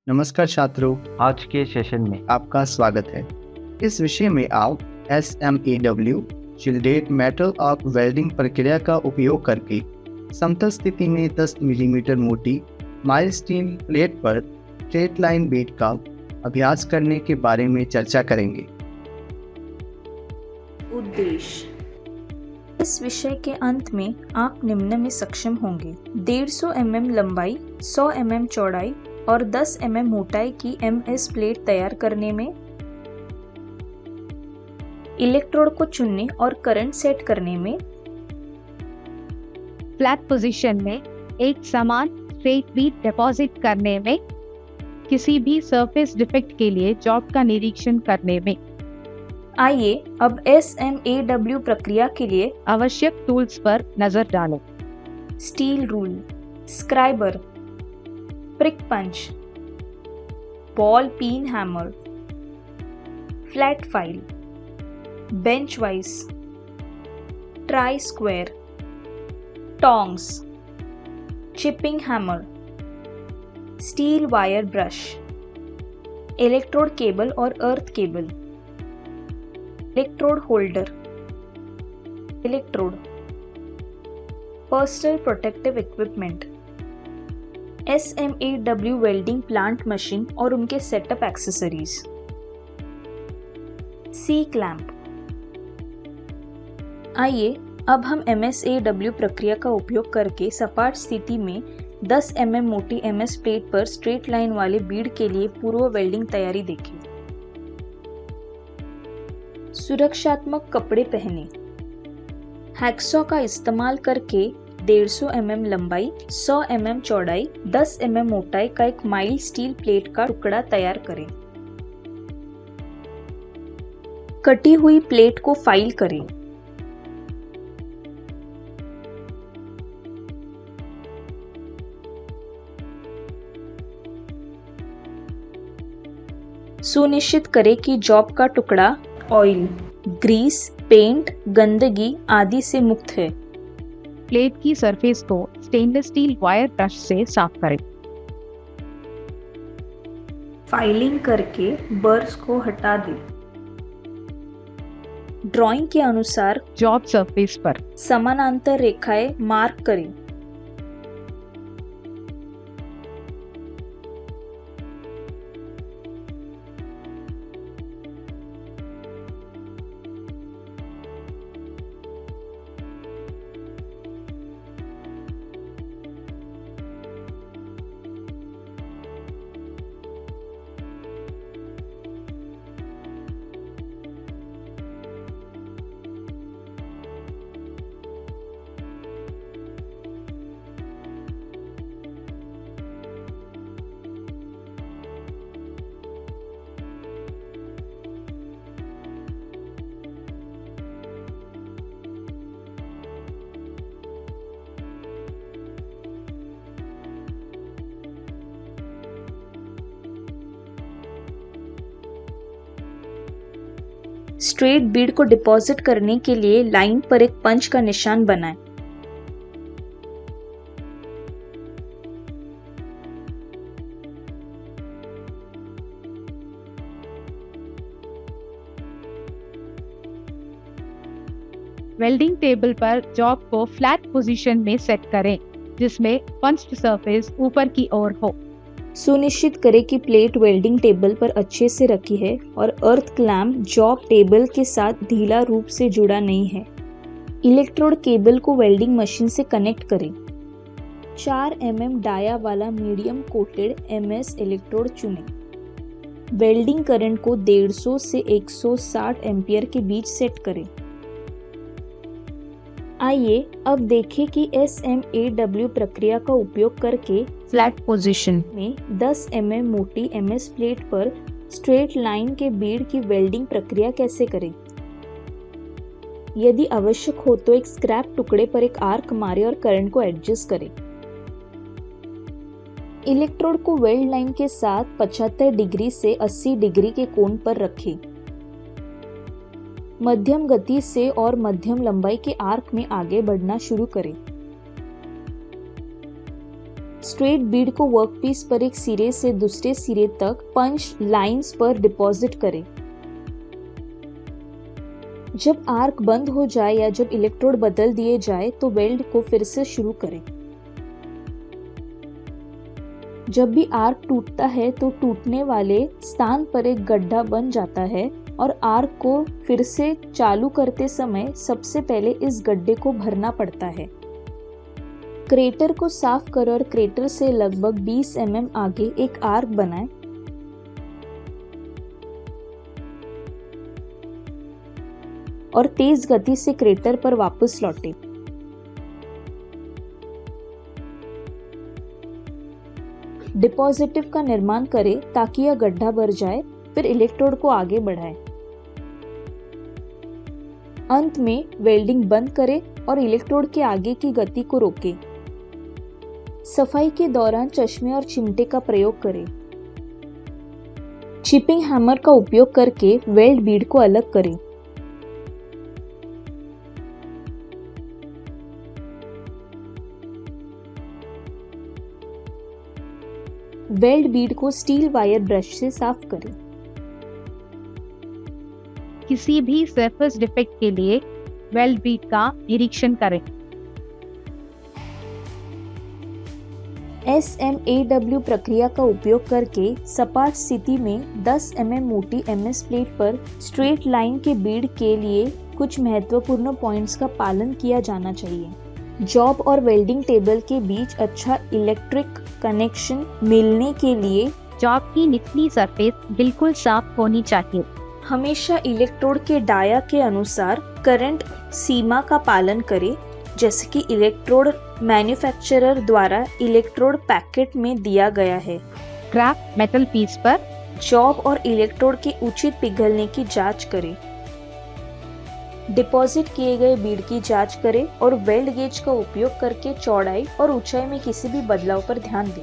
नमस्कार छात्रों, आज के सेशन में आपका स्वागत है। इस विषय में आप SMAW शिल्डेड मेटल आर्क वेल्डिंग प्रक्रिया का उपयोग करके समतल स्थिति में 10 मिलीमीटर मोटी माइल्ड स्टील प्लेट पर स्ट्रेट लाइन बेड का अभ्यास करने के बारे में चर्चा करेंगे। उद्देश्य: इस विषय के अंत में आप निम्न में सक्षम होंगे: 150 mm लंबाई, 100 mm चौड़ाई और 10 mm मोटाई की MS प्लेट तैयार करने में, इलेक्ट्रोड को चुनने और करंट सेट करने में, फ्लैट पोजीशन में एक समान स्ट्रेट बीट डिपॉजिट करने में, किसी भी सरफेस डिफेक्ट के लिए जॉब का निरीक्षण करने में। आइए अब SMAW प्रक्रिया के लिए आवश्यक टूल्स पर नजर डालें। Steel rule, scriber, prick punch, ball peen hammer, flat file, bench vice, try square, tongs, chipping hammer, steel wire brush, electrode cable और earth cable, electrode holder, electrode, personal protective equipment, SMAW welding plant machine और उनके setup accessories, सी clamp. आइए अब हम MSAW प्रक्रिया का उपयोग करके सपाट स्थिति में 10 mm मोटी MS प्लेट पर स्ट्रेट लाइन वाले बीड के लिए पूर्व वेल्डिंग तैयारी देखें। सुरक्षात्मक कपड़े पहने। हैक्सॉ का इस्तेमाल करके 150 mm लंबाई, 100 mm चौड़ाई, 10 mm मोटाई का एक माइल्ड स्टील प्लेट का टुकड़ा तैयार करें। कटी हुई प्लेट को फाइल करें। सुनिश्चित करें कि जॉब का टुकड़ा ऑयल, ग्रीस, पेंट, गंदगी आदि से मुक्त है। प्लेट की सरफेस को स्टेनलेस स्टील वायर ब्रश से साफ करें। फाइलिंग करके बर्स को हटा दें। ड्राइंग के अनुसार जॉब सरफेस पर समानांतर रेखाएं मार्क करें। स्ट्रेट बीड को डिपॉजिट करने के लिए लाइन पर एक पंच का निशान बनाएं। वेल्डिंग टेबल पर जॉब को फ्लैट पोजीशन में सेट करें, जिसमें पंच्ड सरफेस ऊपर की ओर हो। सुनिश्चित करें कि प्लेट वेल्डिंग टेबल पर अच्छे से रखी है और अर्थ क्लैंप जॉब टेबल के साथ ढीला रूप से जुड़ा नहीं है। इलेक्ट्रोड केबल को वेल्डिंग मशीन से कनेक्ट करें। 4 mm डाया वाला मीडियम कोटेड MS इलेक्ट्रोड चुनें। वेल्डिंग करंट को 150 से 160 एम्पियर के बीच सेट करें। आइए अब देखें कि SMAW प्रक्रिया का उपयोग करके फ्लैट पोजीशन में 10 mm मोटी MS प्लेट पर स्ट्रेट लाइन के बीड की वेल्डिंग प्रक्रिया कैसे करें। यदि आवश्यक हो तो एक स्क्रैप टुकड़े पर एक आर्क मारें और करंट को एडजस्ट करें। इलेक्ट्रोड को वेल्ड लाइन के साथ 75 डिग्री से 80 डिग्री के कोण पर रखें। मध्यम गति से और मध्यम लंबाई के आर्क में आगे बढ़ना शुरू करें। स्ट्रेट बीड को वर्कपीस पर एक सिरे से दूसरे सिरे तक पंच लाइंस पर डिपॉजिट करें। जब आर्क बंद हो जाए या जब इलेक्ट्रोड बदल दिए जाए तो वेल्ड को फिर से शुरू करें। जब भी आर्क टूटता है तो टूटने वाले स्थान पर एक गड्ढा बन जाता है और आर्क को फिर से चालू करते समय सबसे पहले इस गड्ढे को भरना पड़ता है। क्रेटर को साफ करें और क्रेटर से लगभग 20 mm आगे एक आर्क बनाएं। और तेज गति से क्रेटर पर वापस लौटें। डिपॉजिटिव का निर्माण करें ताकि यह गड्ढा भर जाए, फिर इलेक्ट्रोड को आगे बढ़ाएं। अंत में वेल्डिंग बंद करें और इलेक्ट्रोड के आगे की गति को रोकें। सफाई के दौरान चश्मे और चिमटे का प्रयोग करें। चिपिंग हैमर का उपयोग करके वेल्ड बीड को अलग करें। वेल्ड बीड को स्टील वायर ब्रश से साफ करें। किसी भी सरफेस डिफेक्ट के लिए वेल्ड बीड का निरीक्षण करें। SMAW प्रक्रिया का उपयोग करके सपाट स्थिति में 10 mm मोटी MS प्लेट पर स्ट्रेट लाइन के बीड के लिए कुछ महत्वपूर्ण पॉइंट्स का पालन किया जाना चाहिए। जॉब और वेल्डिंग टेबल के बीच अच्छा इलेक्ट्रिक कनेक्शन मिलने के लिए जॉब की निचली सरफेस बिल्कुल साफ होनी चाहिए। हमेशा इलेक्ट्रोड के डाया के अनुसार करंट सीमा का पालन करें, जैसे कि इलेक्ट्रोड मैन्युफैक्चरर द्वारा इलेक्ट्रोड पैकेट में दिया गया है। क्रैक मेटल पीस पर जॉब और इलेक्ट्रोड के उचित पिघलने की जांच करें। डिपॉजिट किए गए बीड की जांच करें और वेल्ड गेज का उपयोग करके चौड़ाई और ऊंचाई में किसी भी बदलाव पर ध्यान दें।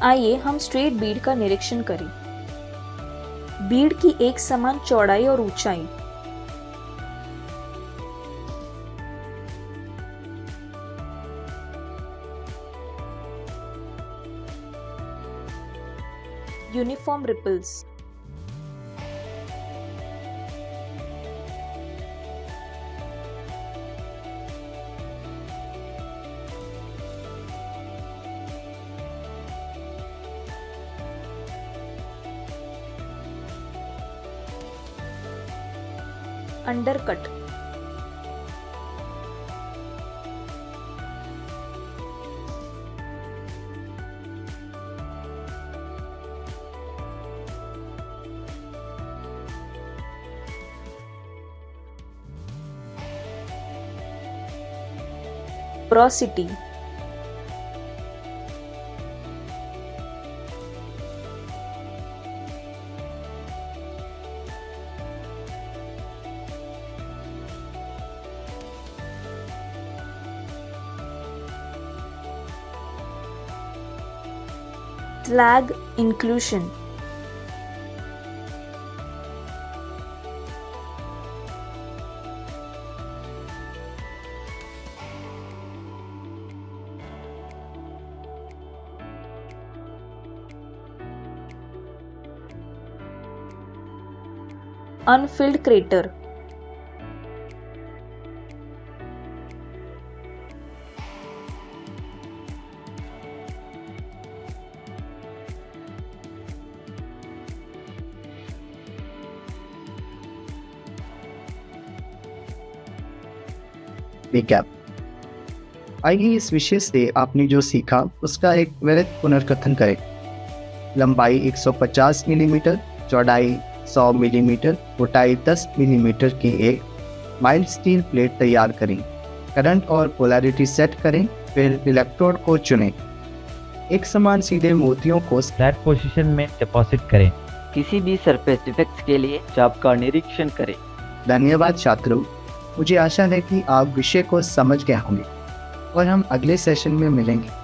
आइए हम स्ट्रेट बीड का निरीक्षण करें। बीड की एक समान चौड़ाई और ऊंचाई, uniform ripples, undercut, porosity, slag inclusion, unfilled crater, recap. आइए इस विषय से आपने जो सीखा उसका एक त्वरित पुनर्कथन करें। लंबाई 150 मिलीमीटर, चौड़ाई 100 मिलीमीटर, मोटाई 10 मिलीमीटर की एक माइल्ड स्टील प्लेट तैयार करें। करंट और पोलैरिटी सेट करें, फिर इलेक्ट्रोड को चुनें। एक समान सीधे मोतियों को फ्लैट पोजीशन में डिपॉजिट करें। किसी भी सरफेस डिफेक्ट्स के लिए जॉब का निरीक्षण करें। धन्यवाद छात्रों, मुझे आशा है कि आप विषय को समझ गए होंगे और हम अगले सेशन में मिलेंगे।